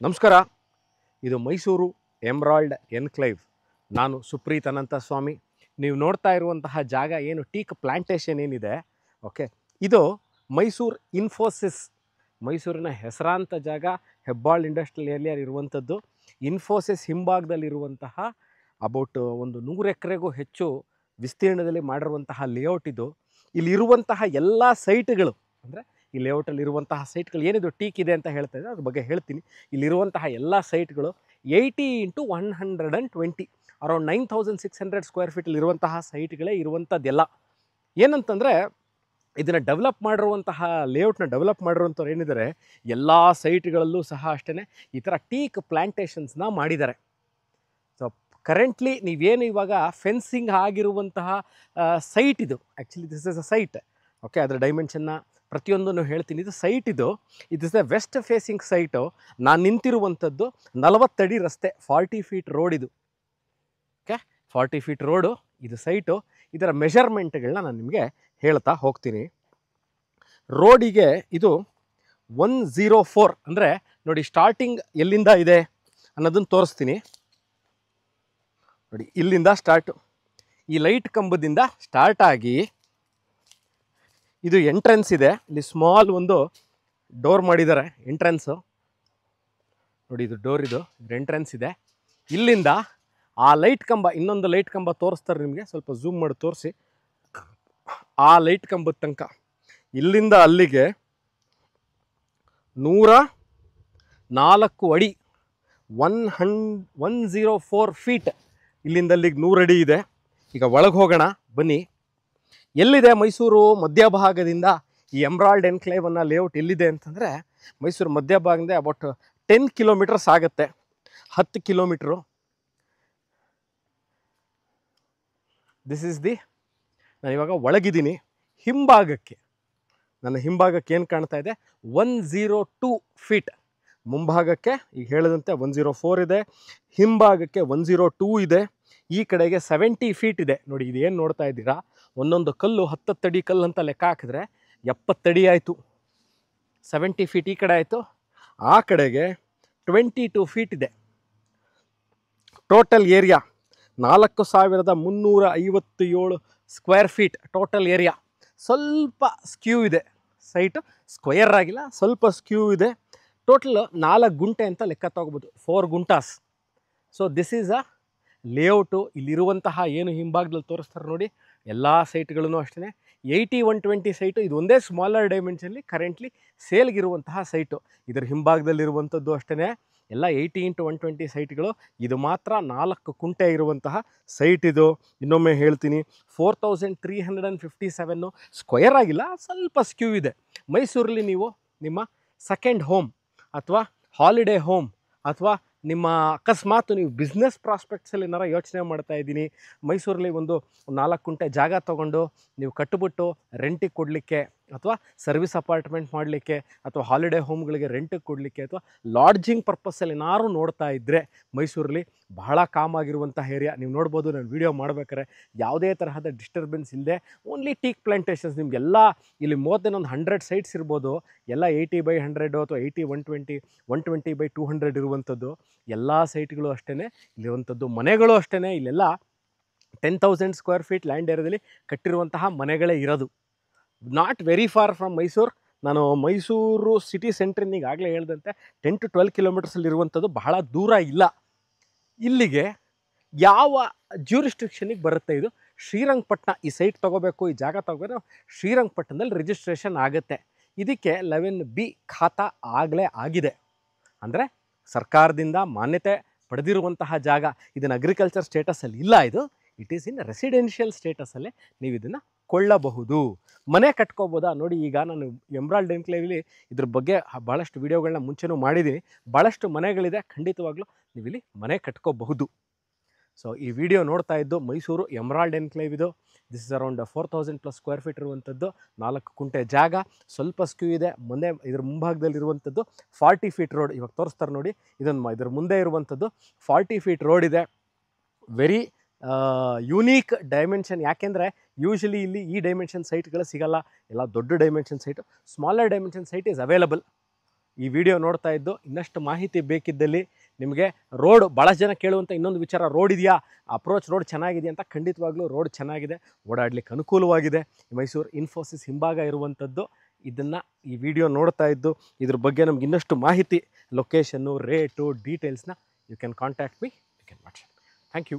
ನಮಸ್ಕಾರ. ಇದು Mysuru emerald enclave. ನಾನು ಸುಪ್ರೀತ್ ಅನಂತ ಸ್ವಾಮಿ. ನೀವು ನೋಡ್ತಾ ಇರುವಂತಹ ಜಾಗ ಏನು ಟೀಕ್ ಪ್ಲಾಂಟೇಶನ್ ಏನಿದೆ, ಓಕೆ, ಇದು ಮೈಸೂರು ಇನ್ಫೋಸಿಸ್, ಮೈಸೂರಿನ ಹೆಸರಾಂತ ಜಾಗ, ಹೆಬ್ಬಾಳ್ ಇಂಡಸ್ಟ್ರಿಯಲ್ ಏರಿಯಾ ಇರುವಂಥದ್ದು. ಇನ್ಫೋಸಿಸ್ ಹಿಂಭಾಗದಲ್ಲಿರುವಂತಹ ಅಬೌಟ್ ಒಂದು 100 ಎಕರೆಗೂ ಹೆಚ್ಚು ವಿಸ್ತೀರ್ಣದಲ್ಲಿ ಮಾಡಿರುವಂತಹ ಲೇಔಟ್ ಇದು. ಇಲ್ಲಿರುವಂತಹ ಎಲ್ಲ ಸೈಟ್ಗಳು, ಅಂದರೆ ಈ ಲೇಔಟಲ್ಲಿರುವಂತಹ ಸೈಟ್ಗಳು ಏನಿದು ಟೀಕ್ ಇದೆ ಅಂತ ಹೇಳ್ತಾ ಇದ್ದಾರೆ, ಅದ್ರ ಬಗ್ಗೆ ಹೇಳ್ತೀನಿ. ಇಲ್ಲಿರುವಂತಹ ಎಲ್ಲ ಸೈಟ್ಗಳು 80 × 120, ಅರೌಂಡ್ 9600 ಸ್ಕ್ವೇರ್ ಫೀಟಲ್ಲಿರುವಂತಹ ಸೈಟ್ಗಳೇ ಇರುವಂಥದ್ದೆಲ್ಲ. ಏನಂತಂದರೆ ಇದನ್ನು ಡೆವಲಪ್ ಮಾಡಿರುವಂತಹ ಲೇಔಟ್ನ ಡೆವಲಪ್ ಮಾಡಿರುವಂಥವ್ರು ಏನಿದ್ದಾರೆ, ಎಲ್ಲ ಸೈಟ್ಗಳಲ್ಲೂ ಸಹ ಅಷ್ಟೇ ಈ ಥರ ಟೀಕ್ ಪ್ಲ್ಯಾಂಟೇಷನ್ಸ್ನ ಮಾಡಿದ್ದಾರೆ. ಸೊ ಕರೆಂಟ್ಲಿ ನೀವೇನು ಇವಾಗ ಫೆನ್ಸಿಂಗ್ ಆಗಿರುವಂತಹ ಸೈಟ್ ಇದು, actually this is a site, okay. ಅದರ ಡೈಮೆನ್ಷನ್ನ ಪ್ರತಿಯೊಂದನ್ನು ಹೇಳ್ತೀನಿ. ಇದು ಸೈಟ್, ಇದು is a west facing site. ನಾನು ನಿಂತಿರುವಂಥದ್ದು 40 ಅಡಿ ರಸ್ತೆ, 40 ಫೀಟ್ ರೋಡ್ ಇದು, ಓಕೆ. 40 ಫೀಟ್ ರೋಡು ಇದು ಸೈಟು. ಇದರ ಮೆಷರ್ಮೆಂಟ್ಗಳನ್ನ ನಾನು ನಿಮಗೆ ಹೇಳ್ತಾ ಹೋಗ್ತೀನಿ. ರೋಡಿಗೆ ಇದು 104, ಅಂದರೆ ನೋಡಿ ಸ್ಟಾರ್ಟಿಂಗ್ ಎಲ್ಲಿಂದ ಇದೆ ಅನ್ನೋದನ್ನು ತೋರಿಸ್ತೀನಿ. ನೋಡಿ ಇಲ್ಲಿಂದ ಸ್ಟಾರ್ಟು, ಈ ಲೈಟ್ ಕಂಬದಿಂದ ಸ್ಟಾರ್ಟ್ ಆಗಿ ಇದು ಎಂಟ್ರೆನ್ಸ್ ಇದೆ. ಇಲ್ಲಿ ಸ್ಮಾಲ್ ಒಂದು ಡೋರ್ ಮಾಡಿದ್ದಾರೆ, ಎಂಟ್ರೆನ್ಸು ನೋಡಿ, ಇದು ಡೋರ್, ಇದು ಎಂಟ್ರೆನ್ಸ್ ಇದೆ. ಇಲ್ಲಿಂದ ಆ ಲೈಟ್ ಕಂಬ, ಇನ್ನೊಂದು ಲೈಟ್ ಕಂಬ ತೋರಿಸ್ತಾರೆ ನಿಮಗೆ, ಸ್ವಲ್ಪ ಝೂಮ್ ಮಾಡಿ ತೋರಿಸಿ. ಆ ಲೈಟ್ ಕಂಬದ ತನಕ ಇಲ್ಲಿಂದ ಅಲ್ಲಿಗೆ 104 ಅಡಿ, 104 ಫೀಟ್. ಇಲ್ಲಿಂದ ಅಲ್ಲಿಗೆ 100 ಅಡಿ ಇದೆ. ಈಗ ಒಳಗೆ ಹೋಗೋಣ ಬನ್ನಿ. ಎಲ್ಲಿದೆ ಮೈಸೂರು ಮಧ್ಯಭಾಗದಿಂದ ಈ ಎಮ್ರಾಲ್ಡ್ ಎನ್ಕ್ಲೇವ್ ಅನ್ನೋ ಲೇಔಟ್ ಎಲ್ಲಿದೆ ಅಂತಂದರೆ, ಮೈಸೂರು ಮಧ್ಯಭಾಗದಿಂದ ಅಬೌಟ್ 10 ಕಿಲೋಮೀಟರ್ಸ್ ಆಗುತ್ತೆ, 10 ಕಿಲೋಮೀಟ್ರು. ದಿಸ್ ಈಸ್ ದಿ, ನಾನು ಇವಾಗ ಒಳಗಿದ್ದೀನಿ. ಹಿಂಭಾಗಕ್ಕೆ, ನನ್ನ ಹಿಂಭಾಗಕ್ಕೆ ಏನು ಕಾಣ್ತಾ ಇದೆ, 102 ಫೀಟ್. ಮುಂಭಾಗಕ್ಕೆ ಈಗ ಹೇಳಿದಂತೆ 104 ಇದೆ, ಹಿಂಭಾಗಕ್ಕೆ 102 ಇದೆ. ಈ ಕಡೆಗೆ 70 ಫೀಟ್ ಇದೆ. ನೋಡಿ ಇದು ಏನು ನೋಡ್ತಾ ಇದ್ದೀರಾ, ಒಂದೊಂದು ಕಲ್ಲು 10 ಅಡಿ ಕಲ್ಲು ಅಂತ ಲೆಕ್ಕ ಹಾಕಿದ್ರೆ 70 ಅಡಿ ಆಯಿತು. 70 ಫೀಟ್ ಈ ಕಡೆ ಆಯಿತು. ಆ ಕಡೆಗೆ 22 ಫೀಟ್ ಇದೆ. Total area 4357 square feet total area. ಸ್ವಲ್ಪ ಸ್ಕ್ಯೂ ಇದೆ ಸೈಟು, ಸ್ಕ್ವೇರ್ ಆಗಿಲ್ಲ, ಸ್ವಲ್ಪ ಸ್ಕ್ಯೂ ಇದೆ. ಟೋಟಲ್ 4 ಗುಂಟೆ ಅಂತ ಲೆಕ್ಕ ತಗೋಬೋದು, 4 guntas. So this is a layout. ಇಲ್ಲಿರುವಂತಹ ಏನು ಹಿಂಭಾಗದಲ್ಲಿ ತೋರಿಸ್ತಾರೆ ನೋಡಿ, ಎಲ್ಲ ಸೈಟ್ಗಳೂ ಅಷ್ಟೇ 80-120 ಸೈಟು. ಇದು ಒಂದೇ ಸ್ಮಾಲರ್ ಡೈಮೆನ್ಷನ್ಲಿ ಕರೆಂಟ್ಲಿ ಸೇಲ್ಗಿರುವಂತಹ ಸೈಟು. ಇದರ ಹಿಂಭಾಗದಲ್ಲಿರುವಂಥದ್ದು ಅಷ್ಟೇ ಎಲ್ಲ 80 × 120 ಸೈಟ್ಗಳು. ಇದು ಮಾತ್ರ 4 ಕುಂಟೆ ಇರುವಂತಹ ಸೈಟ್ ಇದು. ಇನ್ನೊಮ್ಮೆ ಹೇಳ್ತೀನಿ, 4357 ಸ್ಕ್ವೇರ್ ಆಗಿಲ್ಲ, ಸ್ವಲ್ಪ ಸ್ಕ್ಯೂ ಇದೆ. ಮೈಸೂರಲ್ಲಿ ನೀವು ನಿಮ್ಮ ಸೆಕೆಂಡ್ ಹೋಮ್ ಅಥವಾ ಹಾಲಿಡೇ ಹೋಮ್ ಅಥವಾ ನಿಮ್ಮ ಅಕಸ್ಮಾತ್ ನೀವು ಬಿಸ್ನೆಸ್ ಪ್ರಾಸ್ಪೆಕ್ಟ್ಸಲ್ಲಿ ಏನಾರ ಯೋಚನೆ ಮಾಡ್ತಾ ಇದ್ದೀನಿ, ಮೈಸೂರಲ್ಲಿ ಒಂದು 4 ಕುಂಟೆ ಜಾಗ ತೊಗೊಂಡು ನೀವು ಕಟ್ಟಿಬಿಟ್ಟು ರೆಂಟಿಗೆ ಕೊಡಲಿಕ್ಕೆ, ಅಥವಾ ಸರ್ವಿಸ್ ಅಪಾರ್ಟ್ಮೆಂಟ್ ಮಾಡಲಿಕ್ಕೆ, ಅಥವಾ ಹಾಲಿಡೇ ಹೋಮ್ಗಳಿಗೆ ರೆಂಟಿಗೆ ಕೊಡಲಿಕ್ಕೆ, ಅಥವಾ ಲಾಡ್ಜಿಂಗ್ ಪರ್ಪಸ್ಸಲ್ಲಿ ಏನಾದ್ರು ನೋಡ್ತಾ ಇದ್ದರೆ, ಮೈಸೂರಲ್ಲಿ ಬಹಳ ಕಾಮ್ ಆಗಿರುವಂಥ ಏರಿಯಾ. ನೀವು ನೋಡ್ಬೋದು, ನಾನು ವೀಡಿಯೋ ಮಾಡ್ಬೇಕಾದ್ರೆ ಯಾವುದೇ ತರಹದ ಡಿಸ್ಟರ್ಬೆನ್ಸ್ ಇಲ್ಲದೆ ಓನ್ಲಿ ಟೀಕ್ ಪ್ಲಾಂಟೇಷನ್ಸ್. ನಿಮಗೆಲ್ಲ ಇಲ್ಲಿ ಮೋರ್ ದೆನ್ ಒಂದು 100 ಸೈಟ್ಸ್ ಇರ್ಬೋದು, ಎಲ್ಲ 80/100 ಅಥವಾ 80/120, 120/200 ಇರುವಂಥದ್ದು ಎಲ್ಲ ಸೈಟ್ಗಳು ಅಷ್ಟೇ. ಇಲ್ಲಿರುವಂಥದ್ದು ಮನೆಗಳು ಅಷ್ಟೇ. ಇಲ್ಲೆಲ್ಲ 10,000 ಸ್ಕ್ವೇರ್ ಫೀಟ್ ಲ್ಯಾಂಡ್ ಏರಿಯಾದಲ್ಲಿ ಕಟ್ಟಿರುವಂತಹ ಮನೆಗಳೇ ಇರೋದು. Not very far from Mysuru. ನಾನು ಮೈಸೂರು ಸಿಟಿ ಸೆಂಟ್ರಿಂದ ಈಗಾಗಲೇ ಹೇಳಿದಂತೆ 10 to 12 ಕಿಲೋಮೀಟರ್ಸಲ್ಲಿರುವಂಥದ್ದು, ಬಹಳ ದೂರ ಇಲ್ಲ. ಇಲ್ಲಿಗೆ ಯಾವ ಜ್ಯೂರಿಸ್ಟ್ರಿಕ್ಷನಿಗೆ ಬರುತ್ತೆ ಇದು? ಶ್ರೀರಂಗಪಟ್ಟಣ. ಈ ಸೈಟ್ ತೊಗೋಬೇಕು, ಈ ಜಾಗ ತೊಗೋಬೇಕು, ಶ್ರೀರಂಗಪಟ್ಟಣದಲ್ಲಿ ರಿಜಿಸ್ಟ್ರೇಷನ್ ಆಗುತ್ತೆ. ಇದಕ್ಕೆ 11B ಖಾತಾ ಆಗಲೇ ಆಗಿದೆ, ಅಂದರೆ ಸರ್ಕಾರದಿಂದ ಮಾನ್ಯತೆ ಪಡೆದಿರುವಂತಹ ಜಾಗ. ಇದನ್ನು ಅಗ್ರಿಕಲ್ಚರ್ ಸ್ಟೇಟಸಲ್ಲಿ ಇಲ್ಲ, ಇದು ಇಟ್ ಈಸ್ ಇನ್ ರೆಸಿಡೆನ್ಷಿಯಲ್ ಸ್ಟೇಟಸಲ್ಲೇ ನೀವು ಇದನ್ನು ಕೊಳ್ಳಬಹುದು. ಮನೆ ಕಟ್ಕೋಬೋದಾ ನೋಡಿ. ಈಗ ನಾನು ಎಮ್ರಾಲ್ಡ್ ಎನ್ಕ್ಲೇವಲ್ಲಿ ಇದ್ರ ಬಗ್ಗೆ ಭಾಳಷ್ಟು ವೀಡಿಯೋಗಳನ್ನ ಮುಂಚೆನೂ ಮಾಡಿದ್ದೀನಿ. ಭಾಳಷ್ಟು ಮನೆಗಳಿದೆ, ಖಂಡಿತವಾಗ್ಲೂ ನೀವು ಇಲ್ಲಿ ಮನೆ ಕಟ್ಕೋಬಹುದು. ಸೊ ಈ ವಿಡಿಯೋ ನೋಡ್ತಾ ಇದ್ದು ಮೈಸೂರು ಎಮ್ರಾಲ್ಡ್ ಎನ್ಕ್ಲೇವ್ ಇದು. This is around 4000+ square feet ಇರುವಂಥದ್ದು, 4 ಕುಂಟೆ ಜಾಗ, ಸ್ವಲ್ಪ ಸ್ಕ್ಯೂ ಇದೆ. ಮುಂದೆ ಇದ್ರ ಮುಂಭಾಗದಲ್ಲಿರುವಂಥದ್ದು 40 ಫೀಟ್ ರೋಡ್. ಇವಾಗ ತೋರಿಸ್ತಾರೆ ನೋಡಿ, ಇದ್ರ ಮುಂದೆ ಇರುವಂಥದ್ದು 40 ಫೀಟ್ ರೋಡ್ ಇದೆ. Very unique dimension. ಯಾಕೆಂದರೆ ಯೂಶಲಿ ಇಲ್ಲಿ ಈ ಡೈಮೆನ್ಷನ್ ಸೈಟ್ಗಳು ಸಿಗಲ್ಲ, ಎಲ್ಲ ದೊಡ್ಡ dimension site. Smaller dimension site is available. ಈ ವಿಡಿಯೋ ನೋಡ್ತಾ ಇದ್ದು ಇನ್ನಷ್ಟು ಮಾಹಿತಿ ಬೇಕಿದ್ದಲ್ಲಿ ನಿಮಗೆ ರೋಡ್ ಭಾಳಷ್ಟು ಜನ ಕೇಳುವಂಥ ಇನ್ನೊಂದು ವಿಚಾರ, ರೋಡ್ ಇದೆಯಾ, ಅಪ್ರೋಚ್ ರೋಡ್ ಚೆನ್ನಾಗಿದೆ ಅಂತ. ಖಂಡಿತವಾಗ್ಲೂ ರೋಡ್ ಚೆನ್ನಾಗಿದೆ, ಓಡಾಡಲಿಕ್ಕೆ ಅನುಕೂಲವಾಗಿದೆ. ಮೈಸೂರು ಇನ್ಫೋಸಿಸ್ ಹಿಂಭಾಗ ಇರುವಂಥದ್ದು. ಇದನ್ನು ಈ ವಿಡಿಯೋ ನೋಡ್ತಾ ಇದ್ದು ಇದ್ರ ಬಗ್ಗೆ ನಮ್ಗೆ ಇನ್ನಷ್ಟು ಮಾಹಿತಿ, ಲೊಕೇಶನ್ನು, ರೇಟು, ಡೀಟೇಲ್ಸ್ನ you can contact me, you can WhatsApp. Thank you.